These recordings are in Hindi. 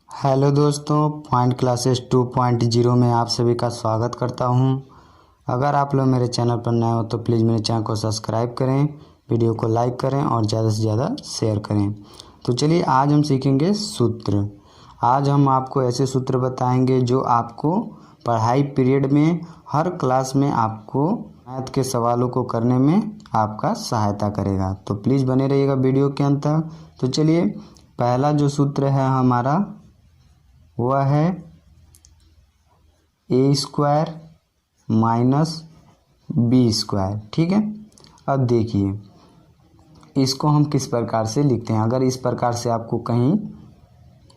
हेलो दोस्तों, पॉइंट क्लासेस 2.0 में आप सभी का स्वागत करता हूं। अगर आप लोग मेरे चैनल पर नए हो तो प्लीज़ मेरे चैनल को सब्सक्राइब करें, वीडियो को लाइक करें और ज़्यादा से ज़्यादा शेयर करें। तो चलिए आज हम सीखेंगे सूत्र। आज हम आपको ऐसे सूत्र बताएंगे जो आपको पढ़ाई पीरियड में हर क्लास में आपको मैथ के सवालों को करने में आपका सहायता करेगा। तो प्लीज़ बने रहिएगा वीडियो के अंत तक। तो चलिए पहला जो सूत्र है हमारा वह है a² माइनस b²। ठीक है, अब देखिए इसको हम किस प्रकार से लिखते हैं। अगर इस प्रकार से आपको कहीं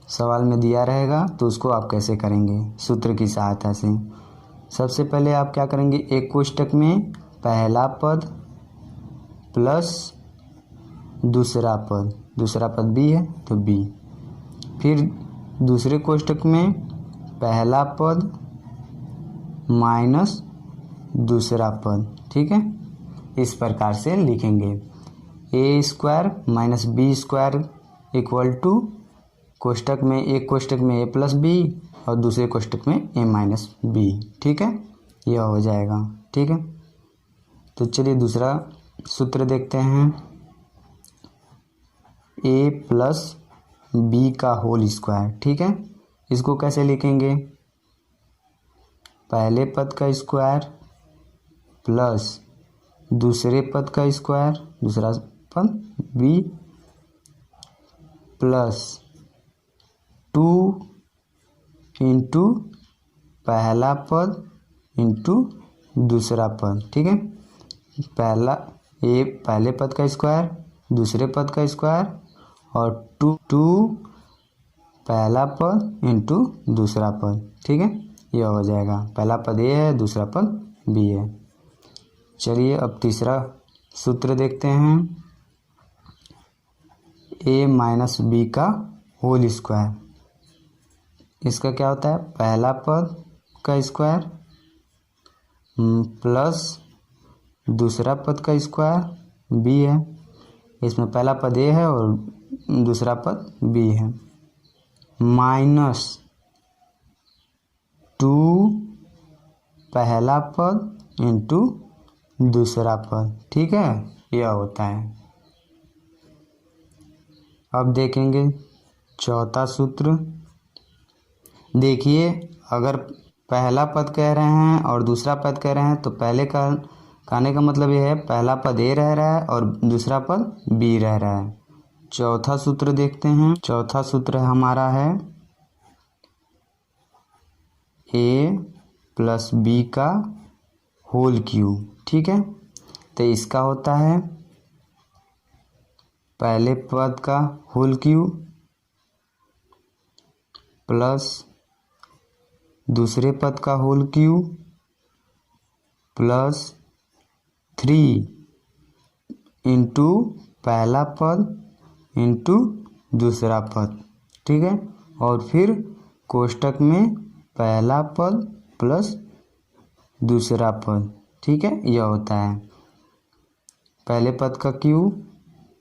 सवाल में दिया रहेगा तो उसको आप कैसे करेंगे सूत्र की सहायता से। सबसे पहले आप क्या करेंगे, एक कोष्टक में पहला पद प्लस दूसरा पद b है तो b, फिर दूसरे कोष्टक में पहला पद माइनस दूसरा पद। ठीक है, इस प्रकार से लिखेंगे a² minus b² equal to कोष्टक में एक कोष्टक में a प्लस b और दूसरे कोष्टक में a माइनस b। ठीक है, यह हो जाएगा। ठीक है, तो चलिए दूसरा सूत्र देखते हैं, a प्लस b का होल स्क्वायर। ठीक है, इसको कैसे लिखेंगे, पहले पद का स्क्वायर प्लस दूसरे पद का स्क्वायर, दूसरा पद b प्लस 2 इंटू पहला पद इंटू दूसरा पद। ठीक है, पहले पद का स्क्वायर, दूसरे पद का स्क्वायर और टू पहला पद इंटू दूसरा पद। ठीक है, यह हो जाएगा। पहला पद ए है, दूसरा पद बी है। चलिए अब तीसरा सूत्र देखते हैं, a माइनस बी का होल स्क्वायर। इसका क्या होता है, पहला पद का स्क्वायर प्लस दूसरा पद का स्क्वायर b है। इसमें पहला पद a है और दूसरा पद b है, माइनस 2 पहला पद इंटू दूसरा पद। ठीक है, यह होता है। अब देखेंगे चौथा सूत्र। देखिए अगर पहला पद कह रहे हैं और दूसरा पद कह रहे हैं तो पहले का कहने का मतलब यह है पहला पद ए रह रहा है और दूसरा पद बी रह रहा है। चौथा सूत्र देखते हैं। चौथा सूत्र हमारा है a प्लस बी का होल क्यूब। ठीक है, तो इसका होता है पहले पद का होल क्यूब प्लस दूसरे पद का होल क्यूब प्लस 3 इंटू पहला पद इंटू दूसरा पद। ठीक है, और फिर कोष्टक में पहला पद प्लस दूसरा पद। ठीक है, यह होता है पहले पद का क्यूब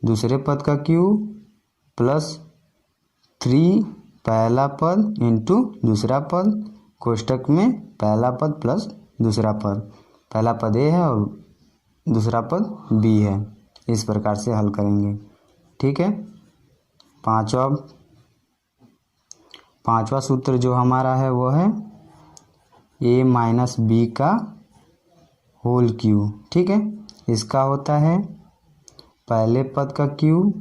दूसरे पद का क्यूब प्लस 3 पहला पद इंटू दूसरा पद, कोष्टक में पहला पद प्लस दूसरा पद, पहला पद ए है और दूसरा पद बी है। इस प्रकार से हल करेंगे। ठीक है, पांचवा सूत्र जो हमारा है वो है a माइनस बी का होल क्यूब। ठीक है, इसका होता है पहले पद का क्यूब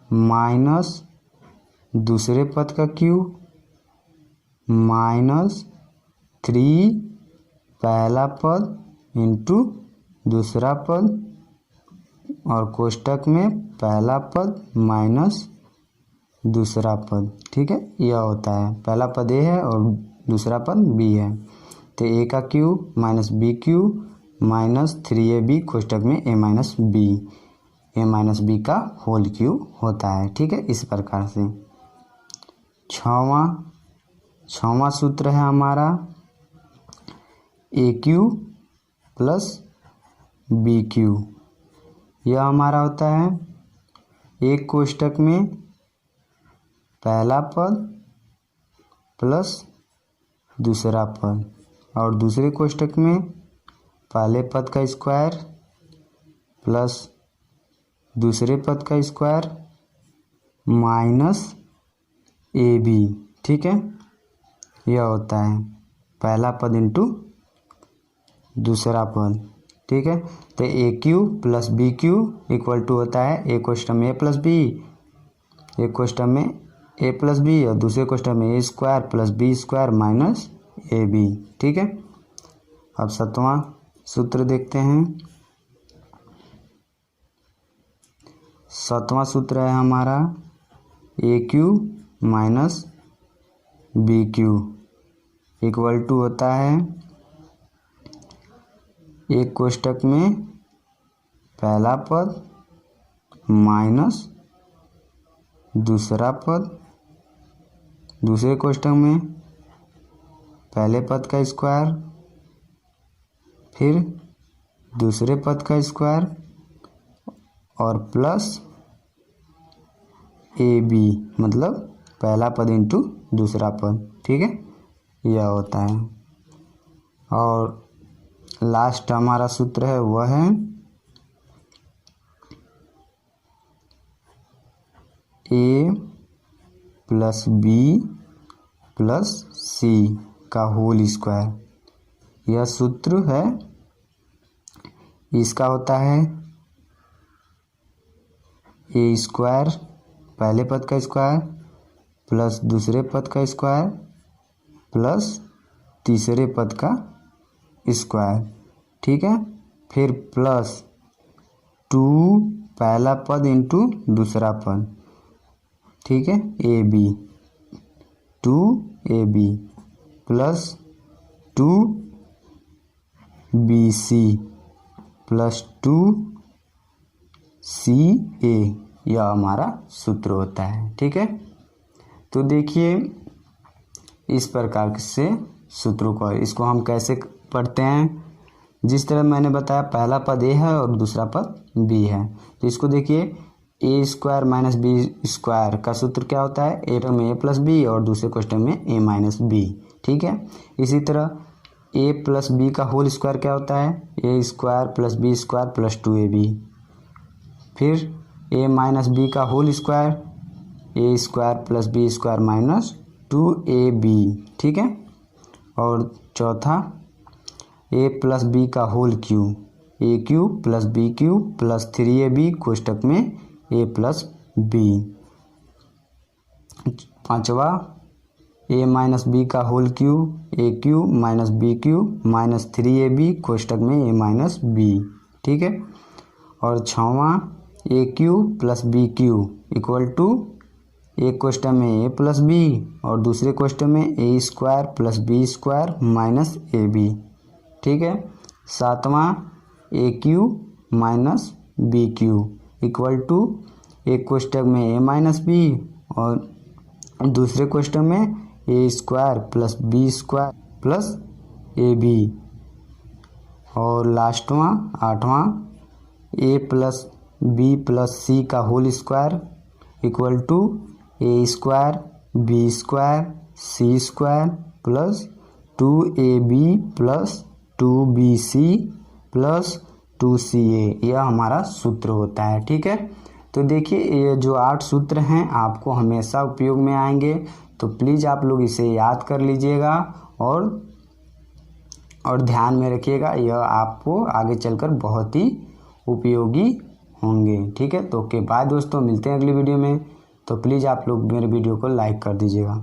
माइनस दूसरे पद का क्यूब माइनस 3 पहला पद इंटू दूसरा पद और कोष्टक में पहला पद माइनस दूसरा पद। ठीक है, यह होता है पहला पद ए है और दूसरा पद बी है, तो ए का cube minus B cube minus 3ab कोष्टक में a माइनस बी का होल क्यूब होता है। ठीक है, इस प्रकार से। छवां सूत्र है हमारा a³ प्लस b³। यह हमारा होता है एक कोष्टक में पहला पद प्लस दूसरा पद, और दूसरे कोष्टक में पहले पद का स्क्वायर प्लस दूसरे पद का स्क्वायर माइनस ए बी। ठीक है, यह होता है पहला पद इंटू दूसरा पद। ठीक है, तो a Q plus B Q equal to होता है एक क्वेश्चन में ए प्लस बी, एक क्वेश्चन में ए प्लस बी और दूसरे क्वेश्चन में ए square plus B square minus A B. ठीक है, अब सातवां सूत्र देखते हैं। सातवां सूत्र है हमारा a Q minus B Q equal to होता है एक कोष्टक में पहला पद माइनस दूसरा पद, दूसरे कोष्टक में पहले पद का स्क्वायर फिर दूसरे पद का स्क्वायर और प्लस ए बी, मतलब पहला पद इंटू दूसरा पद। ठीक है, यह होता है। और लास्ट हमारा सूत्र है वह है ए प्लस बी प्लस सी का होल स्क्वायर। यह सूत्र है, इसका होता है ए स्क्वायर पहले पद का स्क्वायर प्लस दूसरे पद का स्क्वायर प्लस तीसरे पद का स्क्वायर। ठीक है, फिर प्लस 2 पहला पद इंटू दूसरा पद। ठीक है, A B 2 A B plus 2 B C plus 2 C A, यह हमारा सूत्र होता है। ठीक है, तो देखिए इस प्रकार से सूत्रों को, इसको हम कैसे पढ़ते हैं। जिस तरह मैंने बताया पहला पद ए है और दूसरा पद बी है, तो इसको देखिए ए स्क्वायर माइनस बी स्क्वायर का सूत्र क्या होता है, ए टर्म में ए प्लस बी और दूसरे क्वेश्चन में ए माइनस बी। ठीक है, इसी तरह ए प्लस बी का होल स्क्वायर क्या होता है, a square plus B square plus 2 A b. फिर ए माइनस बी का whole square a square plus B square minus 2 A B. ठीक है, और चौथा ए प्लस बी का whole cube, a Q plus B cube plus 3 A B कोष्टक में ए प्लस बी। पांचवा ए माइनस बी का whole cube, a Q minus B Q minus 3 A B कोष्टक में ए माइनस बी। ठीक है, और छठवां A Q plus B Q equal to एक क्वेश्चन में ए प्लस बी और दूसरे क्वेश्चन में ए square plus B square minus A B. ठीक है, सातवां A Q minus B Q equal to एक क्वेश्चन में ए माइनस बी और दूसरे क्वेश्चन में ए square plus B square plus A B. और लास्टवां आठवां A plus B plus C का whole square equal to A square B square C square plus 2 A B plus 2 B C plus 2 C A, यह हमारा सूत्र होता है। ठीक है, तो देखिए ये जो 8 सूत्र हैं आपको हमेशा उपयोग में आएंगे, तो प्लीज़ आप लोग इसे याद कर लीजिएगा और ध्यान में रखिएगा, यह आपको आगे चलकर बहुत ही उपयोगी होंगे। ठीक है, तो ओके बाय दोस्तों, मिलते हैं अगली वीडियो में। तो प्लीज़ आप लोग मेरे वीडियो को लाइक कर दीजिएगा।